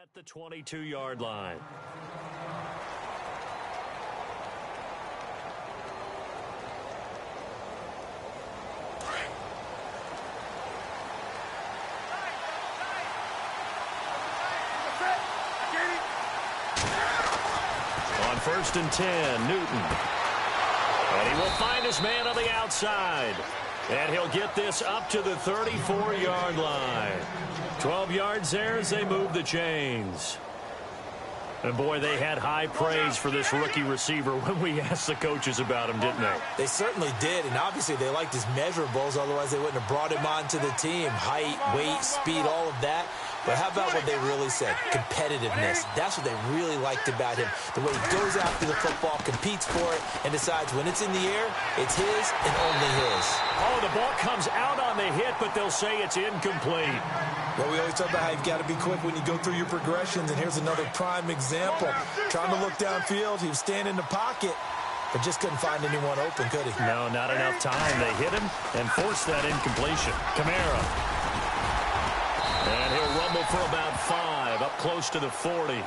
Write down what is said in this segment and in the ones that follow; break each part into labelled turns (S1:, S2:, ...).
S1: At the 22-yard line. On 1st and 10, Newton. And he will find his man on the outside. And he'll get this up to the 34-yard line. 12 yards there as they move the chains. And, boy, they had high praise for this rookie receiver when we asked the coaches about him, didn't they?
S2: They certainly did, and obviously they liked his measurables. Otherwise, they wouldn't have brought him onto the team. Height, weight, speed, all of that. But how about what they really said? Competitiveness. That's what they really liked about him. The way he goes after the football, competes for it, and decides when it's in the air, it's his and only his.
S1: Oh, the ball comes out on the hit, but they'll say it's incomplete.
S2: Well, we always talk about how you've got to be quick when you go through your progressions, and here's another prime example. Trying to look downfield, he was standing in the pocket, but just couldn't find anyone open, could he?
S1: No, not enough time. They hit him and forced that incompletion. Kamara. And he'll rumble for about 5, up close to the 40.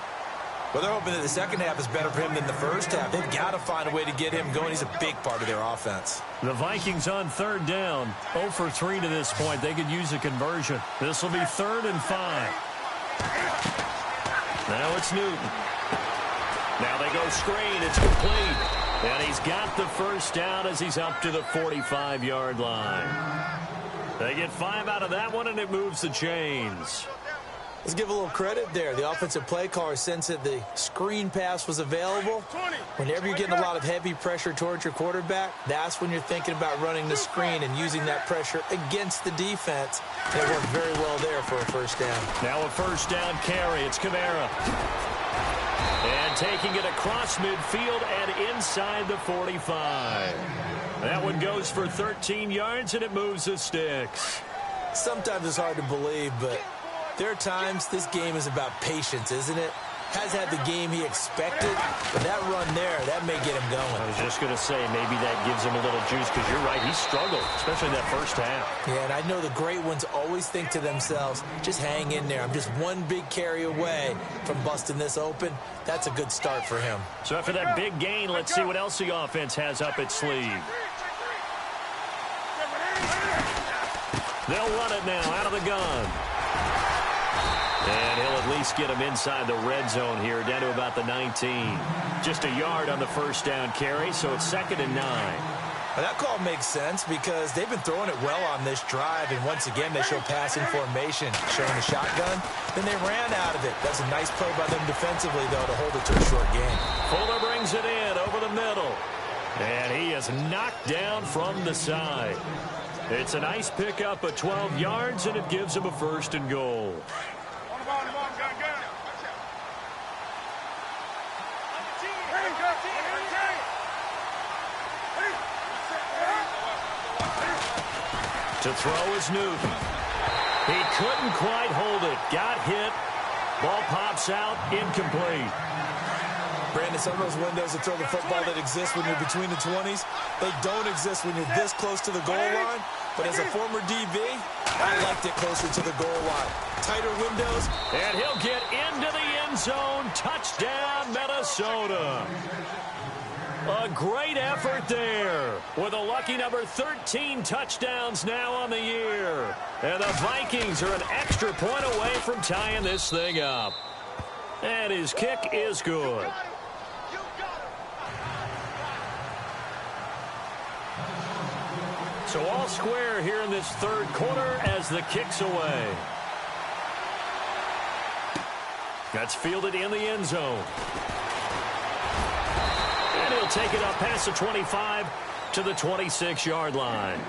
S2: Well, they're hoping that the second half is better for him than the first half. They've got to find a way to get him going. He's a big part of their offense.
S1: The Vikings on 3rd down. 0 for 3 to this point. They could use a conversion. This will be 3rd and 5. Now it's Newton. Now they go screen. It's complete. And he's got the first down as he's up to the 45-yard line. They get 5 out of that one, and it moves the chains.
S2: Let's give a little credit there. The offensive play caller sensed that the screen pass was available. Whenever you're getting a lot of heavy pressure towards your quarterback, that's when you're thinking about running the screen and using that pressure against the defense. And it worked very well there for a first down.
S1: Now a first down carry. It's Kamara. And taking it across midfield and inside the 45. That one goes for 13 yards, and it moves the sticks.
S2: Sometimes it's hard to believe, but there are times this game is about patience, isn't it? Has had the game he expected, but that run there, that may get him going.
S1: I was just going to say, maybe that gives him a little juice, because you're right, he struggled, especially that first half.
S2: Yeah, and I know the great ones always think to themselves, just hang in there. I'm just one big carry away from busting this open. That's a good start for him.
S1: So after that big gain, let's see what else the offense has up its sleeve. They'll run it now out of the gun. And he'll at least get him inside the red zone here, down to about the 19. Just a yard on the first down carry, so it's 2nd and 9.
S2: Well, that call makes sense because they've been throwing it well on this drive, and once again they show passing formation, showing the shotgun. Then they ran out of it. That's a nice play by them defensively, though, to hold it to a short gain.
S1: Fuller brings it in over the middle. And he is knocked down from the side. It's a nice pickup of 12 yards, and it gives him a 1st and goal. To throw is Newton. He couldn't quite hold it. Got hit. Ball pops out. Incomplete.
S2: Brandon, some of those windows to throw the football that exist when you're between the 20s, they don't exist when you're this close to the goal line. But as a former DB, I liked it closer to the goal line. Tighter windows.
S1: And he'll get into the end zone. Touchdown, Minnesota. A great effort there with a lucky number 13 touchdowns now on the year. And the Vikings are an extra point away from tying this thing up. And his kick is good. So all square here in this 3rd quarter as the kick's away. That's fielded in the end zone. And he'll take it up past the 25 to the 26-yard line.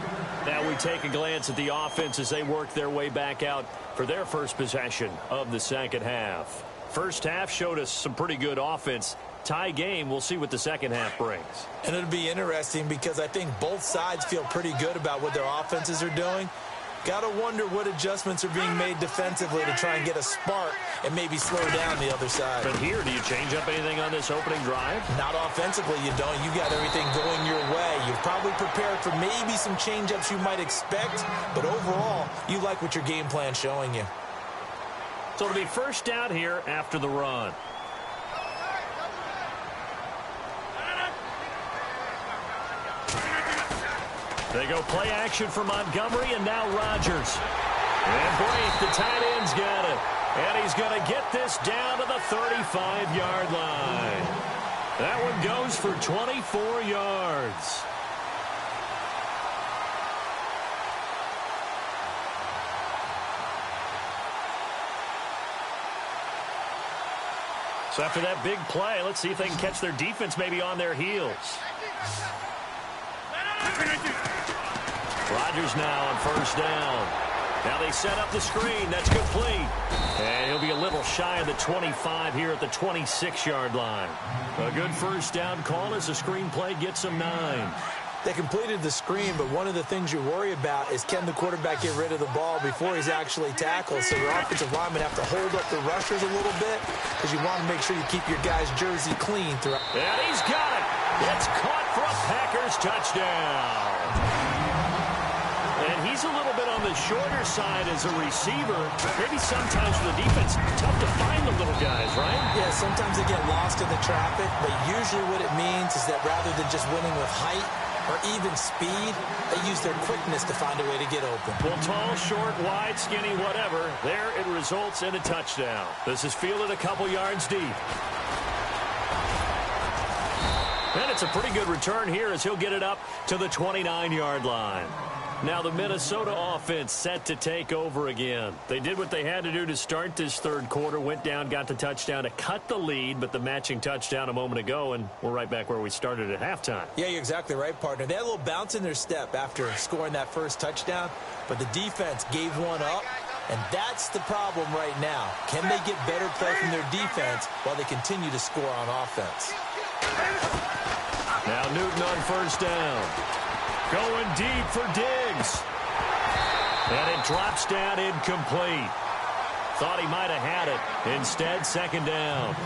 S1: Now we take a glance at the offense as they work their way back out for their first possession of the second half. First half showed us some pretty good offense. Tie game, we'll see what the second half brings.
S2: And it'll be interesting because I think both sides feel pretty good about what their offenses are doing. Got to wonder what adjustments are being made defensively to try and get a spark and maybe slow down the other side.
S1: But here, do you change up anything on this opening drive?
S2: Not offensively, you don't. You got everything going your way. You've probably prepared for maybe some change-ups you might expect, but overall, you like what your game plan's showing you.
S1: So it'll be first down here after the run. They go play action for Montgomery, and now Rodgers. And Brate, the tight end's got it. And he's going to get this down to the 35-yard line. That one goes for 24 yards. So after that big play, let's see if they can catch their defense maybe on their heels. Rodgers now on first down. Now they set up the screen. That's complete. And he'll be a little shy of the 25 here at the 26-yard line. A good first down call as the screen play gets him 9.
S2: They completed the screen, but one of the things you worry about is can the quarterback get rid of the ball before he's actually tackled. So your offensive linemen have to hold up the rushers a little bit because you want to make sure you keep your guy's jersey clean throughout.
S1: And he's got it. It's caught for a Packers touchdown. And he's a little bit on the shorter side as a receiver. Maybe sometimes for the defense, tough to find the little guys, right?
S2: Yeah, sometimes they get lost in the traffic, but usually what it means is that rather than just winning with height or even speed, they use their quickness to find a way to get open.
S1: Well, tall, short, wide, skinny, whatever, there it results in a touchdown. This is fielded a couple yards deep. And it's a pretty good return here as he'll get it up to the 29-yard line. Now the Minnesota offense set to take over again. They did what they had to do to start this third quarter, went down, got the touchdown to cut the lead, but the matching touchdown a moment ago, and we're right back where we started at halftime.
S2: Yeah, you're exactly right, partner. They had a little bounce in their step after scoring that first touchdown, but the defense gave one up, and that's the problem right now. Can they get better play from their defense while they continue to score on offense?
S1: Now Newton on first down. Going deep for Diggs. And it drops down incomplete. Thought he might have had it. Instead, second down.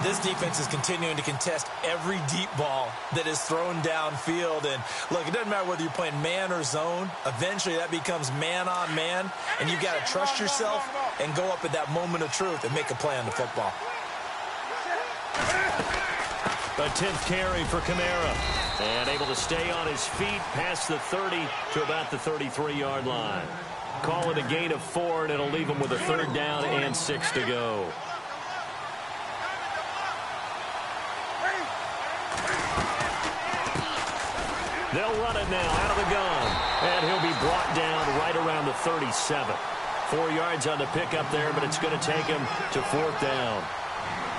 S2: This defense is continuing to contest every deep ball that is thrown downfield. And, look, it doesn't matter whether you're playing man or zone. Eventually, that becomes man on man. And you've got to trust yourself and go up at that moment of truth and make a play on the football.
S1: A 10th carry for Kamara. And able to stay on his feet past the 30 to about the 33-yard line. Call it a gain of 4, and it'll leave him with a third down and 6 to go. They'll run it now out of the gun. And he'll be brought down right around the 37. 4 yards on the pickup there, but it's going to take him to fourth down.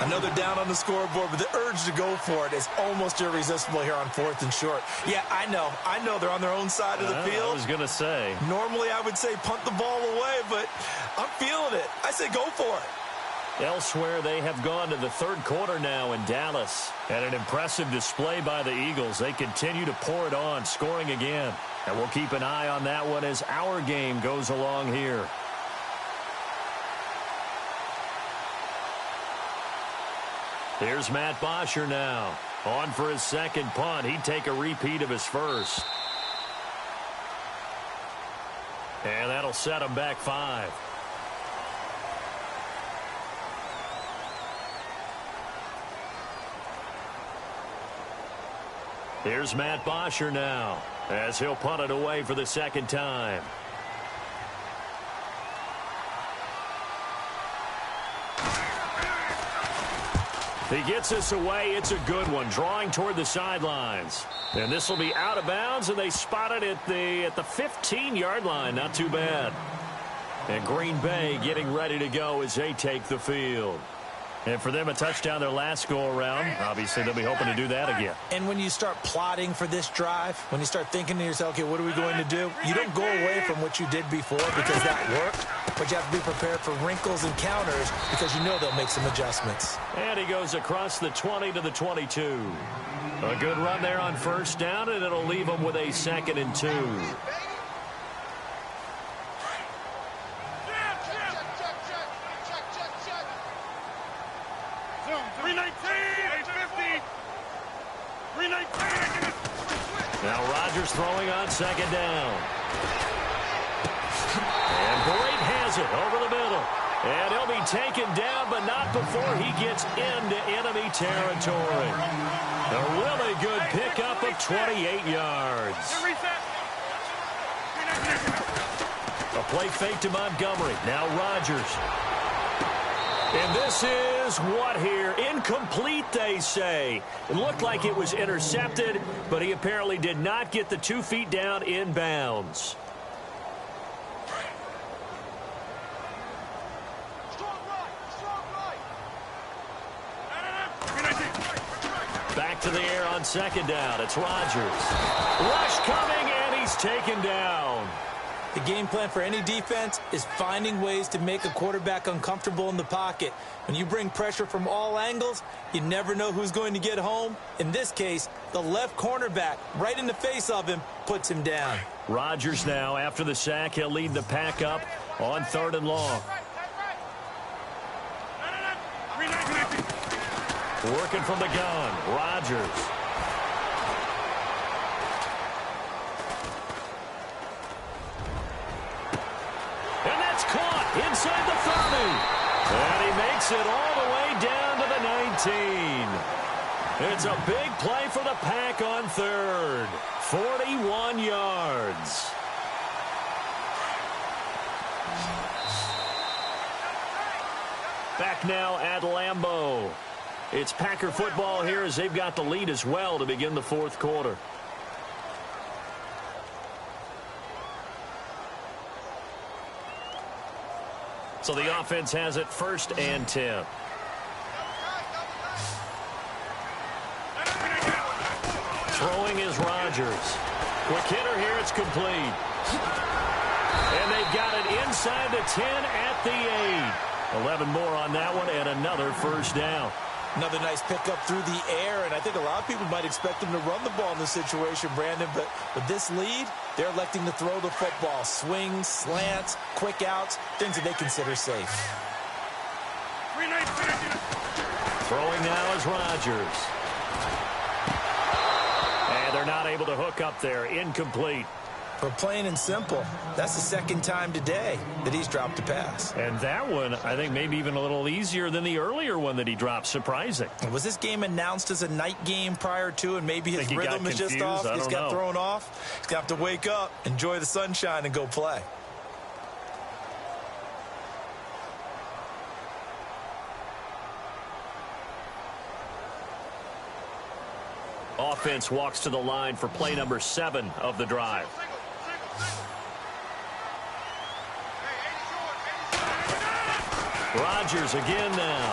S2: Another down on the scoreboard, but the urge to go for it is almost irresistible here on fourth and short. Yeah, I know they're on their own side of the field.
S1: I was going to say.
S2: Normally I would say punt the ball away, but I'm feeling it. I say go for it.
S1: Elsewhere, they have gone to the third quarter now in Dallas. And an impressive display by the Eagles. They continue to pour it on, scoring again. And we'll keep an eye on that one as our game goes along here. Here's Matt Bosher now. On for his second punt. He'd take a repeat of his first. And that'll set him back 5. Here's Matt Bosher now as he'll punt it away for the second time. He gets this away. It's a good one, drawing toward the sidelines. And this will be out of bounds, and they spot it at the 15-yard line. Not too bad. And Green Bay getting ready to go as they take the field. And for them, a touchdown their last go-around. Obviously, they'll be hoping to do that again.
S2: And when you start plotting for this drive, when you start thinking to yourself, okay, what are we going to do? You don't go away from what you did before because that worked, but you have to be prepared for wrinkles and counters because you know they'll make some adjustments.
S1: And he goes across the 20 to the 22. A good run there on first down, and it'll leave him with a 2nd and 2. Now Rodgers throwing on second down. And Brate has it over the middle. And he'll be taken down, but not before he gets into enemy territory. A really good pickup of 28 yards. A play fake to Montgomery. Now Rodgers. And this is what here? Incomplete, they say. It looked like it was intercepted, but he apparently did not get the 2 feet down in bounds. Back to the air on second down. It's Rodgers. Rush coming, and he's taken down.
S2: The game plan for any defense is finding ways to make a quarterback uncomfortable in the pocket. When you bring pressure from all angles, you never know who's going to get home. In this case, the left cornerback, right in the face of him, puts him down.
S1: Rodgers now, after the sack, he'll lead the pack up on 3rd and long. Working from the gun, Rodgers. And that's caught inside the 30. And he makes it all the way down to the 19. It's a big play for the pack on 3rd. 41 yards. Back now at Lambeau. It's Packer football here as they've got the lead as well to begin the 4th quarter. So the offense has it 1st and 10. Throwing is Rodgers. Quick hitter here, it's complete. And they got it inside the 10 at the 8. 11 more on that one and another 1st down.
S2: Another nice pickup through the air, and I think a lot of people might expect them to run the ball in this situation, Brandon, but with this lead, they're electing to throw the football. Swings, slants, quick outs, things that they consider safe.
S1: Throwing now is Rodgers. And they're not able to hook up there. Incomplete.
S2: For plain and simple, that's the 2nd time today that he's dropped a pass.
S1: And that one, I think, maybe even a little easier than the earlier one that he dropped. Surprising.
S2: Was this game announced as a night game prior to, and maybe his rhythm is just off? He's got thrown off. He's got to wake up, enjoy the sunshine, and go play.
S1: Offense walks to the line for play number 7 of the drive. Rodgers again now.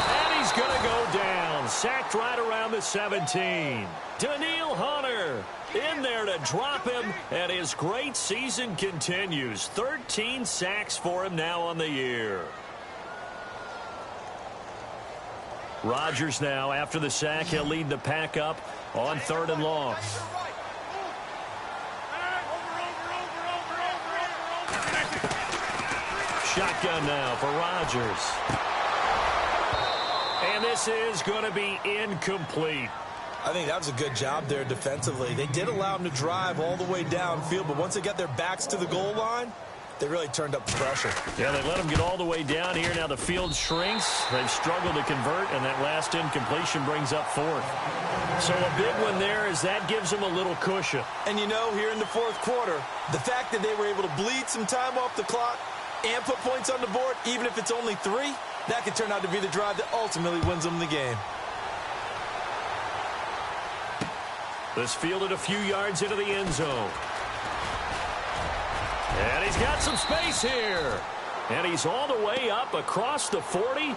S1: And he's going to go down. Sacked right around the 17. Danielle Hunter in there to drop him, and his great season continues. 13 sacks for him now on the year. Rodgers now, after the sack, he'll lead the pack up on 3rd and long. Shotgun now for Rodgers. And this is going to be incomplete.
S2: I think that was a good job there defensively. They did allow him to drive all the way downfield, but once they got their backs to the goal line, they really turned up the pressure.
S1: Yeah, they let him get all the way down here. Now the field shrinks. They've struggled to convert, and that last incompletion brings up 4th. So a big one there as that gives them a little cushion.
S2: And you know, here in the 4th quarter, the fact that they were able to bleed some time off the clock and put points on the board, even if it's only 3, that could turn out to be the drive that ultimately wins them the game.
S1: This fielded a few yards into the end zone. And he's got some space here. And he's all the way up across the 40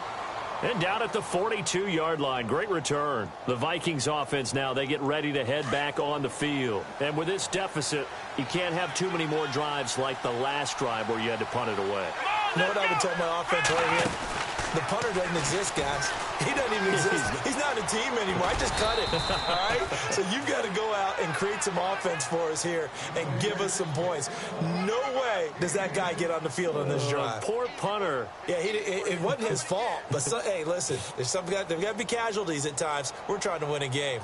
S1: and down at the 42-yard line. Great return. The Vikings offense now, they get ready to head back on the field. And with this deficit, you can't have too many more drives like the last drive where you had to punt it away.
S2: You know what I would tell my offense right here? The punter doesn't exist, guys. He doesn't even exist. He's not a team anymore. I just cut it. All right? So you've got to go out and create some offense for us here and give us some points. No way does that guy get on the field on this drive.
S1: Poor punter.
S2: Yeah, it wasn't his fault. But, hey, listen, there's there've got to be casualties at times. We're trying to win a game.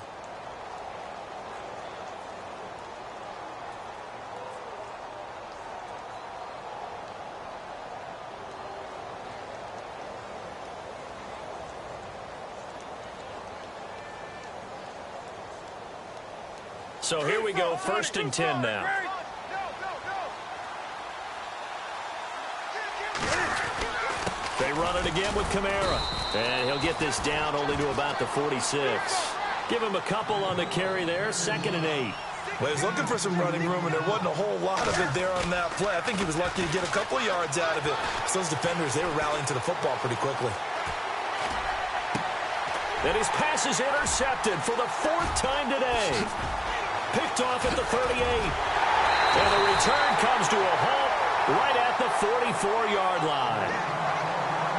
S1: So here we go, 1st and 10 now. They run it again with Kamara. And he'll get this down only to about the 46. Give him a couple on the carry there, 2nd and 8.
S2: Well, he was looking for some running room, and there wasn't a whole lot of it there on that play. I think he was lucky to get a couple of yards out of it. So those defenders, they were rallying to the football pretty quickly.
S1: And his pass is intercepted for the 4th time today. Picked off at the 38. And the return comes to a halt right at the 44-yard line.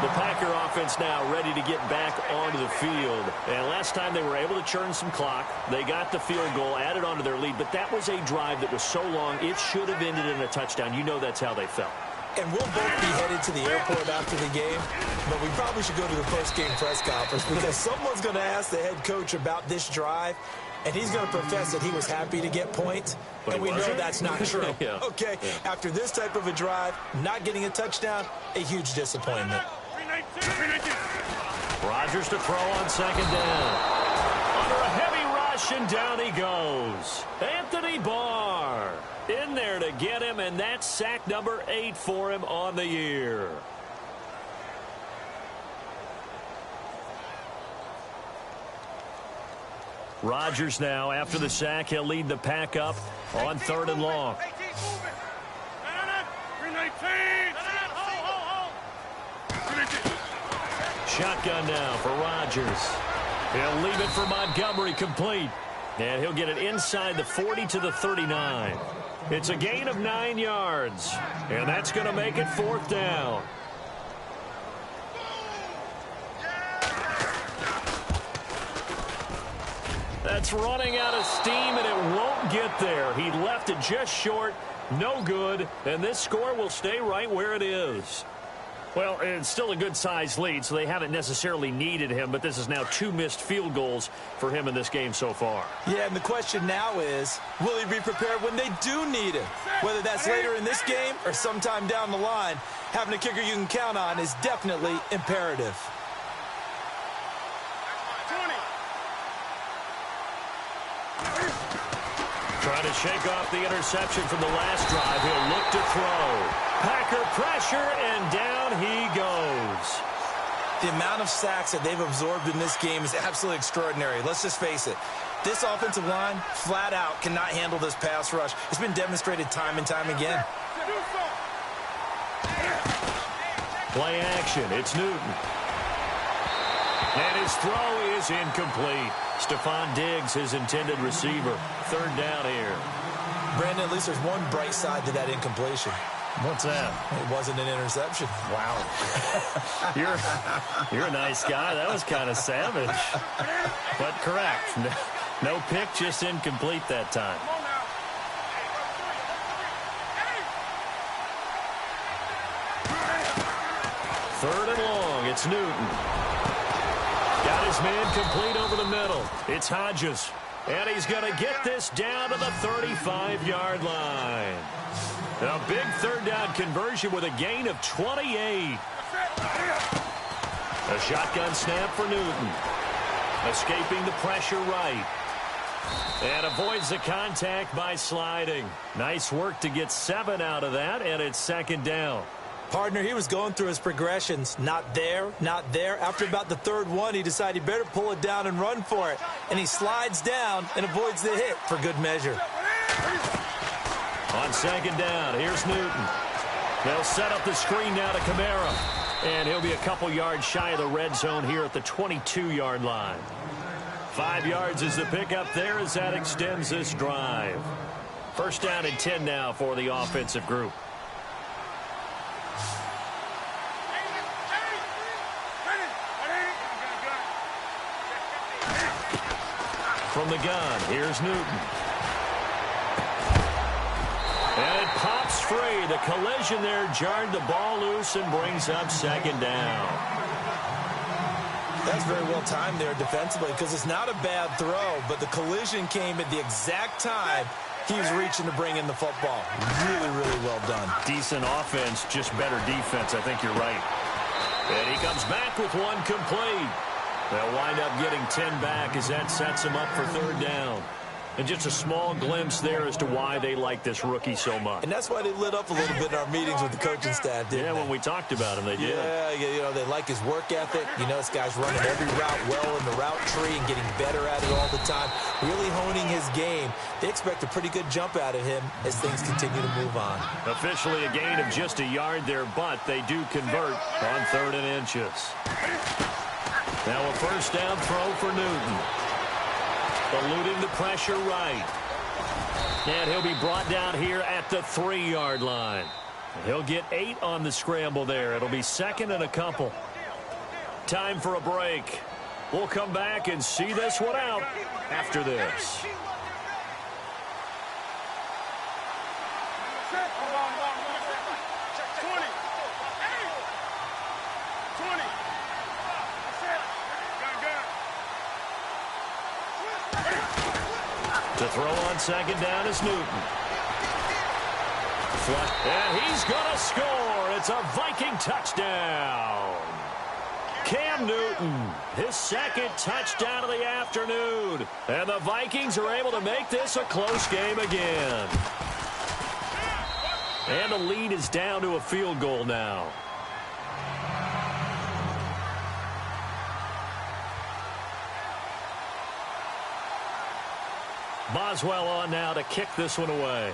S1: The Packer offense now ready to get back onto the field. And last time they were able to churn some clock. They got the field goal, added onto their lead. But that was a drive that was so long, it should have ended in a touchdown. You know that's how they felt.
S2: And we'll both be headed to the airport after the game, but we probably should go to the post-game press conference because someone's going to ask the head coach about this drive, and he's going to profess that he was happy to get points, and we know that's not true.
S1: Yeah.
S2: Okay, after this type of a drive, not getting a touchdown, a huge disappointment.
S1: Rodgers to throw on 2nd down. Under a heavy rush, and down he goes. Anthony Barr in there to get him, and that's sack number 8 for him on the year. Rodgers now, after the sack, he'll lead the pack up on 3rd and long. Shotgun now for Rodgers. He'll leave it for Montgomery, complete. And he'll get it inside the 40 to the 39. It's a gain of 9 yards. And that's going to make it 4th down. That's running out of steam, and it won't get there. He left it just short. No good. And this score will stay right where it is. Well, it's still a good-sized lead, so they haven't necessarily needed him, but this is now 2 missed field goals for him in this game so far.
S2: Yeah, and the question now is, will he be prepared when they do need him? Whether that's later in this game or sometime down the line, having a kicker you can count on is definitely imperative.
S1: Trying to shake off the interception from the last drive. He'll look to throw. Packer pressure, and down he goes.
S2: The amount of sacks that they've absorbed in this game is absolutely extraordinary. Let's just face it. This offensive line, flat out, cannot handle this pass rush. It's been demonstrated time and time again.
S1: Play action. It's Newton. And his throw is incomplete. Stephon Diggs, his intended receiver. 3rd down here.
S2: Brandon, at least there's one bright side to that incompletion.
S1: What's that?
S2: It wasn't an interception.
S1: Wow. You're a nice guy. That was kind of savage. But correct. No pick, just incomplete that time. Third and long. It's Newton. Got his man complete over the middle. It's Hodges. And he's going to get this down to the 35-yard line. A big 3rd down conversion with a gain of 28. A shotgun snap for Newton. Escaping the pressure right. And avoids the contact by sliding. Nice work to get 7 out of that, and it's 2nd down.
S2: Partner, he was going through his progressions. Not there, not there. After about the 3rd one, he decided he better pull it down and run for it. And he slides down and avoids the hit for good measure.
S1: On 2nd down, here's Newton. They'll set up the screen now to Kamara. And he'll be a couple yards shy of the red zone here at the 22-yard line. 5 yards is the pickup there as that extends this drive. 1st down and 10 now for the offensive group. From the gun, here's Newton. And it pops free. The collision there jarred the ball loose and brings up 2nd down.
S2: That's very well timed there defensively because it's not a bad throw, but the collision came at the exact time he was reaching to bring in the football. Really, really well done.
S1: Decent offense, just better defense. I think you're right. And he comes back with one complete. They'll wind up getting 10 back as that sets him up for 3rd down. And just a small glimpse there as to why they like this rookie so much.
S2: And that's why they lit up a little bit in our meetings with the coaching staff, didn't they?
S1: When we talked about him, they did.
S2: Yeah, you know, they like his work ethic. You know, this guy's running every route well in the route tree and getting better at it all the time, really honing his game. They expect a pretty good jump out of him as things continue to move on.
S1: Officially a gain of just a yard there, but they do convert on 3rd and inches. Now a first down throw for Newton. Eluding the pressure right. And he'll be brought down here at the 3-yard line. He'll get 8 on the scramble there. It'll be 2nd and a couple. Time for a break. We'll come back and see this one out after this. To throw on 2nd down is Newton. And he's going to score. It's a Viking touchdown. Cam Newton, his 2nd touchdown of the afternoon. And the Vikings are able to make this a close game again. And the lead is down to a field goal now. Boswell on now to kick this one away.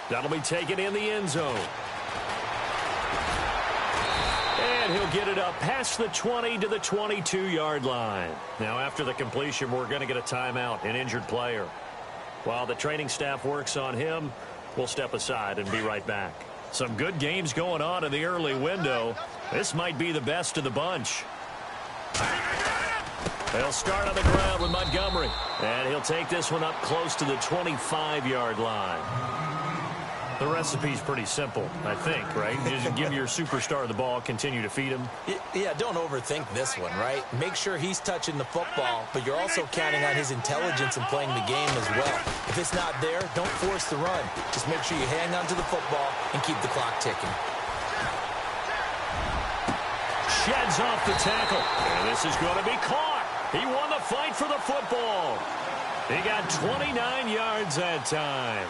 S1: That'll be taken in the end zone. And he'll get it up past the 20 to the 22-yard line. Now, after the completion, we're going to get a timeout, an injured player. While the training staff works on him, we'll step aside and be right back. Some good games going on in the early window. This might be the best of the bunch. They'll start on the ground with Montgomery. And he'll take this one up close to the 25-yard line. The recipe's pretty simple, I think, right? Just give your superstar the ball, continue to feed him.
S2: Yeah, don't overthink this one, right? Make sure he's touching the football, but you're also counting on his intelligence in playing the game as well. If it's not there, don't force the run. Just make sure you hang on to the football and keep the clock ticking.
S1: Sheds off the tackle. And this is going to be caught. He won the fight for the football. He got 29 yards that time.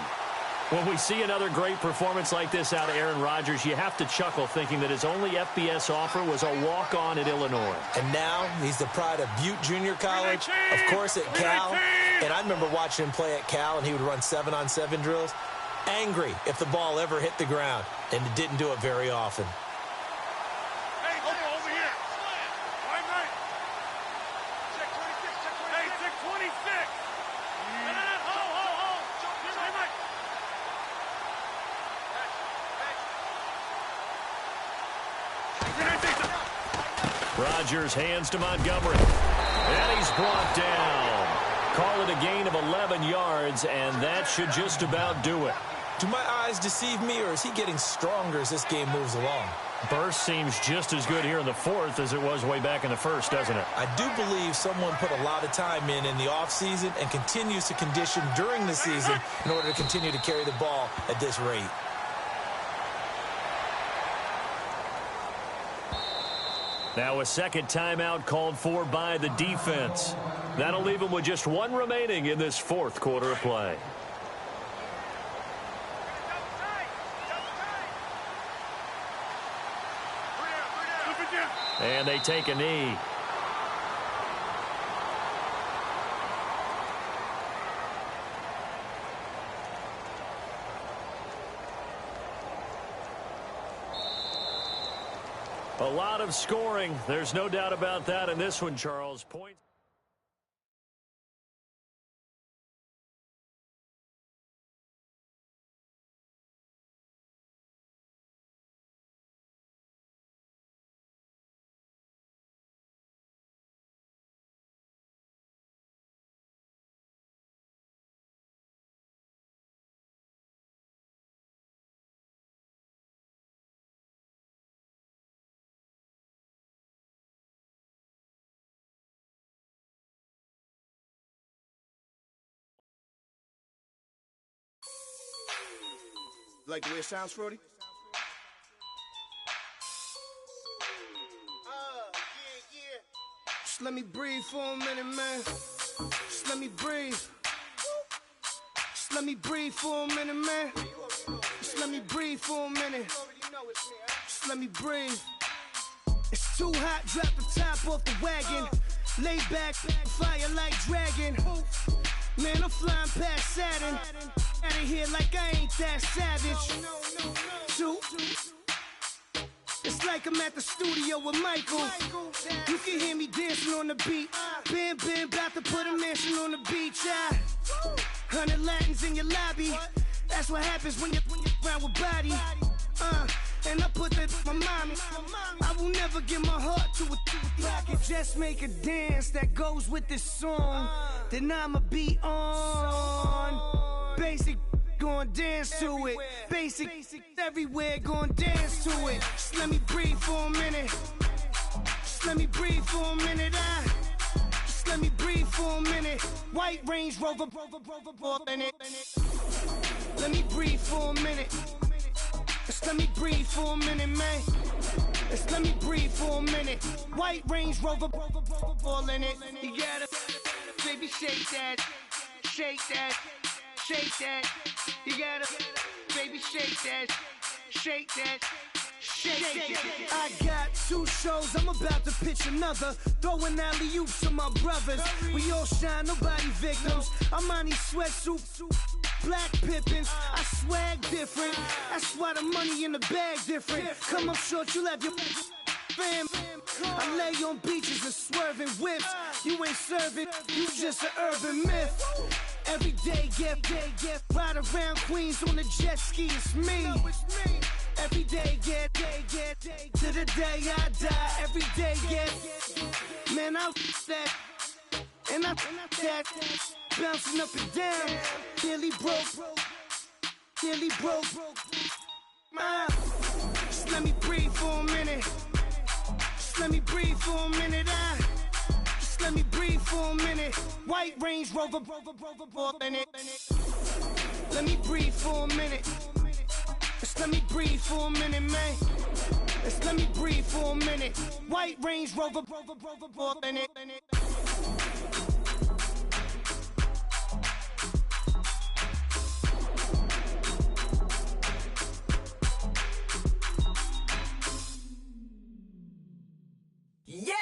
S1: When we see another great performance like this out of Aaron Rodgers, you have to chuckle thinking that his only FBS offer was a walk-on at Illinois.
S2: And now he's the pride of Butte Junior College, of course at Cal. And I remember watching him play at Cal, and he would run 7-on-7 drills. Angry if the ball ever hit the ground, and it didn't do it very often.
S1: Rodgers hands to Montgomery. And he's brought down. Call it a gain of 11 yards, and that should just about do it.
S2: Do my eyes deceive me, or is he getting stronger as this game moves along?
S1: Burst seems just as good here in the 4th as it was way back in the 1st, doesn't it?
S2: I do believe someone put a lot of time in the offseason and continues to condition during the season in order to continue to carry the ball at this rate.
S1: Now a second timeout called for by the defense. That'll leave them with just one remaining in this 4th quarter of play. And they take a knee. A lot of scoring. There's no doubt about that in this one, Charles. Point.
S3: Like the way it sounds, Frody? Just let me breathe for a minute, man. Just let me breathe. Just let me breathe for a minute, man. Just let me breathe for a minute. Just let me breathe. It's too hot, drop the top off the wagon. Lay back, fire like dragon. Man, I'm flying past Saturn. Out of here like I ain't that savage. Two. It's like I'm at the studio with Michael. You can hear me dancing on the beat. Bam, bam, about to put a mansion on the beach. 100 Latins in your lobby. That's what happens when you're around with body. And I put that in my mommy. I will never give my heart to a I can just make a dance that goes with this song. Then I'ma be on. Basic, gon' dance to it. Basic, everywhere, gon' dance to it. Just let me breathe for a minute. Just let me breathe for a minute. Just let me breathe for a minute. White Range Rover, in it. Let me breathe for a minute. Just let me breathe for a minute, man. Just let me breathe for a minute. White Range Rover, all in it. You gotta, baby, shake that, shake that, shake that. You gotta, baby, shake that, shake that. Shake. I got 2 shows, I'm about to pitch another. Throwing alley-oops to my brothers. We all shine, nobody victims. I'm on these sweatsuits, black Pippins. I swag different. That's why the money in the bag different. Come up short, you'll have your fam. I lay on beaches and swerving whips. You ain't serving, you just an urban myth. Every day, get ride around Queens on a jet ski, it's me. Every day, get to the day I die. Every day, get man, I that and I that bouncing up and down. Nearly broke. Just let me breathe for a minute. Just let me breathe for a minute. Just let me breathe for a minute. White Range Rover, in it. Let me breathe for a minute. Just let me breathe for a minute, man. Just let me breathe for a minute. White Range Rover, in it.
S4: Yeah.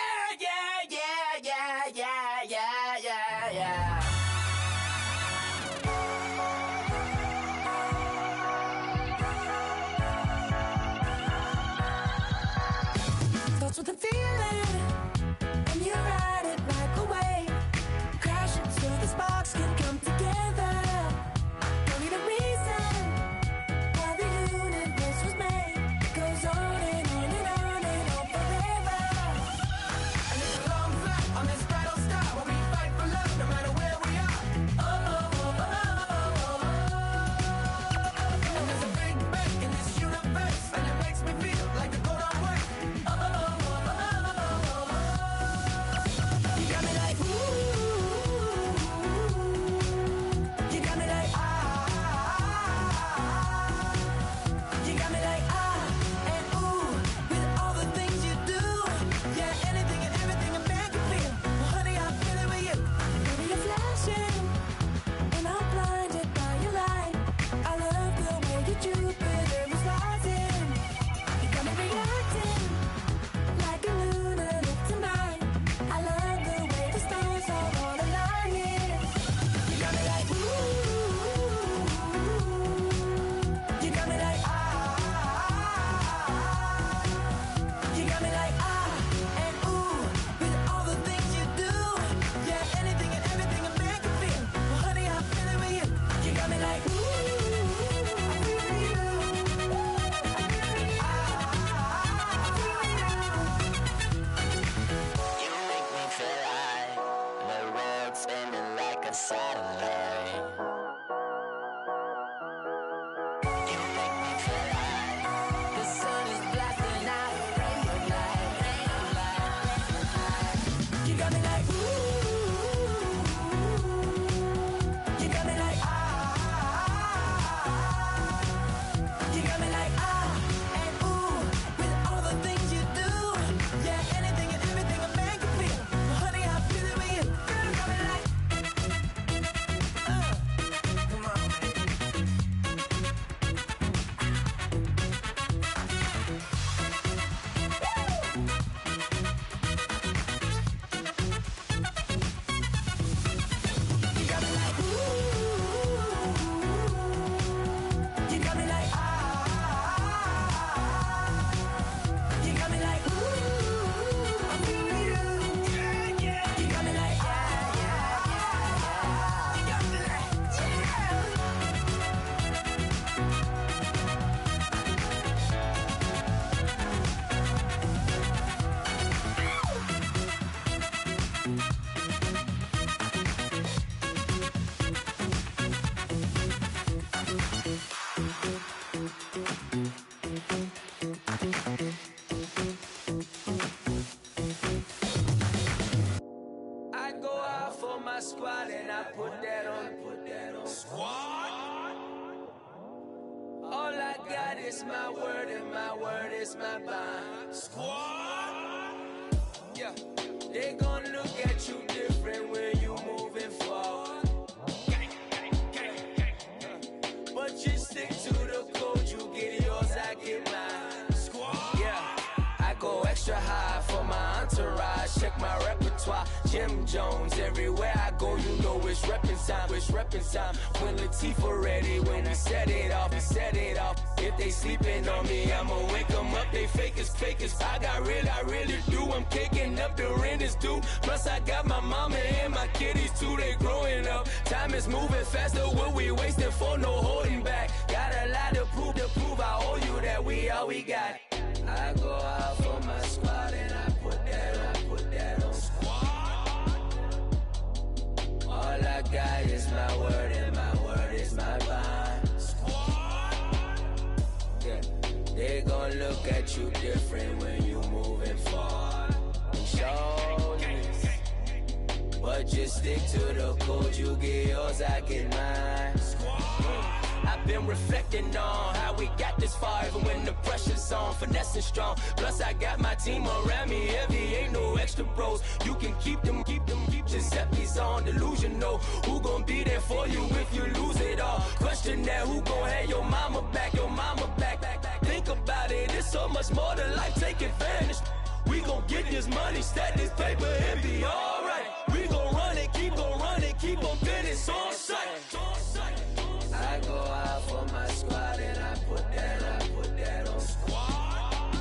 S4: Thoughts with a feeling, and you ride it right put that on. Squad. All I got is my word, and my word is my bond. Squad. Yeah, they gon' look at you different when you moving forward. But you stick to the code, you get yours, I get mine. Squad. Yeah, I go extra high for my entourage. Check my repertoire, Jim Jones. Everywhere I go, you know it's reppin' time. It's reppin' time. When Latifah ready, when we set it off, we set it off. If they sleeping on me, I'ma wake them up. They fakers. I really do. I'm kicking up, the rent is due. Plus I got my mama and my kiddies too. They growing up. Time is moving faster. What we wasting for? No holding back. Got a lot to prove. I owe you that we all we got. I go out for my squad and I put that on. Squad. All I got is my word, and my word is my bond. Squad. Yeah, they gon' look at you different when you moving forward. Shoulders, but just stick to the code. You get yours, I get mine. I've been reflecting on how we got this far, even when the pressure's on, finessing strong. Plus I got my team around me heavy, ain't no extra bros. You can keep them. Giuseppe's on delusional. Who gon' be there for you if you lose it all? Question that, who gon' have your mama back? Think about it, it's so much more to life, take advantage. We gon' get this money, stack this paper, and be alright. We gon' run it, keep on finish on sight. I go out for my squad and I put that on. Squad.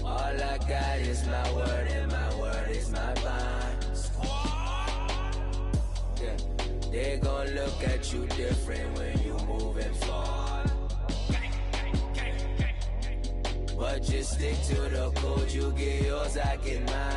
S4: All I got is my word, and my word is my bond. Squad. Yeah, they gon' look at you different when you moving forward. But just stick to the code, you get yours, I get mine.